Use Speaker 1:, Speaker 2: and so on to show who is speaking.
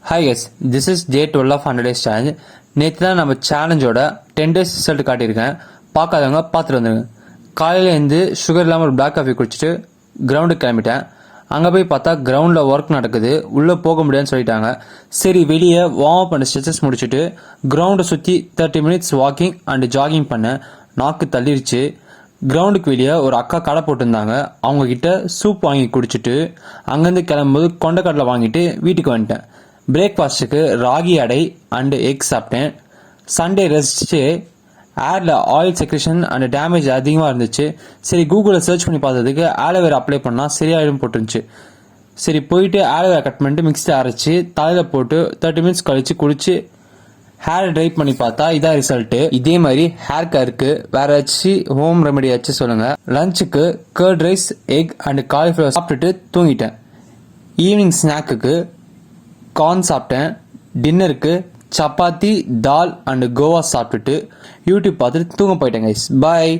Speaker 1: Hi guys, this is day 12 of 100 days challenge. நேற்று தான் நம்ம சேலஞ்சோட 10 days ரிசல்ட் காட்டியிருக்கேன். பார்க்காதவங்க பார்த்துட்டு வந்துடுங்க. காலையில் இருந்து சுகர் இல்லாமல் ஒரு பிளாக் காஃபி குடிச்சிட்டு கிரவுண்டுக்கு கிளம்பிட்டேன். அங்கே போய் பார்த்தா கிரவுண்டில் ஒர்க் நடக்குது, உள்ளே போக முடியாதுன்னு சொல்லிட்டாங்க. சரி, வெளியே வார்ம் அப் அண்ட் ஸ்ட்ரெச்சஸ் முடிச்சுட்டு கிரவுண்டை சுற்றி 30 minutes வாக்கிங் அண்ட் ஜாகிங் பண்ணேன். நாக்கு தள்ளிருச்சு. கிரவுண்டுக்கு வெளியே ஒரு அக்கா கடை போட்டிருந்தாங்க. அவங்கக்கிட்ட சூப் வாங்கி குடிச்சிட்டு அங்கேருந்து கிளம்பும்போது கொண்டைக்கடலை வாங்கிட்டு வீட்டுக்கு வந்துட்டேன். பிரேக்ஃபாஸ்ட்டுக்கு ராகி அடை அண்டு எக் சாப்பிட்டேன். சண்டே ரெஸ்ட்டு, ஏரில் ஆயில் செக்ரேஷன் அண்ட் டேமேஜ் அதிகமாக இருந்துச்சு. சரி, கூகுளில் சர்ச் பண்ணி பார்த்ததுக்கு ஆலோவேரா அப்ளை பண்ணால் சரியாயிடும் போட்டுருந்துச்சு. சரி, போயிட்டு ஆலோவேரா கட் பண்ணிட்டு மிக்ஸில் அரைச்சி தலையில் போட்டு 30 minutes கழித்து குளிச்சு ஹேர் ட்ரை பண்ணி பார்த்தா இதான் ரிசல்ட்டு. இதே மாதிரி ஹேர் கேருக்கு வேற ஏதாச்சும் ஹோம் ரெமெடி ஆச்சு சொல்லுங்கள். லஞ்சுக்கு curd rice, egg and cauliflower சாப்பிட்டுட்டு தூங்கிட்டேன். ஈவினிங் ஸ்நாக்குக்கு கார்ன் சாப்பிட்டேன். டின்னருக்கு சப்பாத்தி, தால் அண்ட் கோவா சாப்பிட்டுட்டு யூடியூப் பார்த்துட்டு தூங்க போயிட்டேன் கைஸ். பாய்.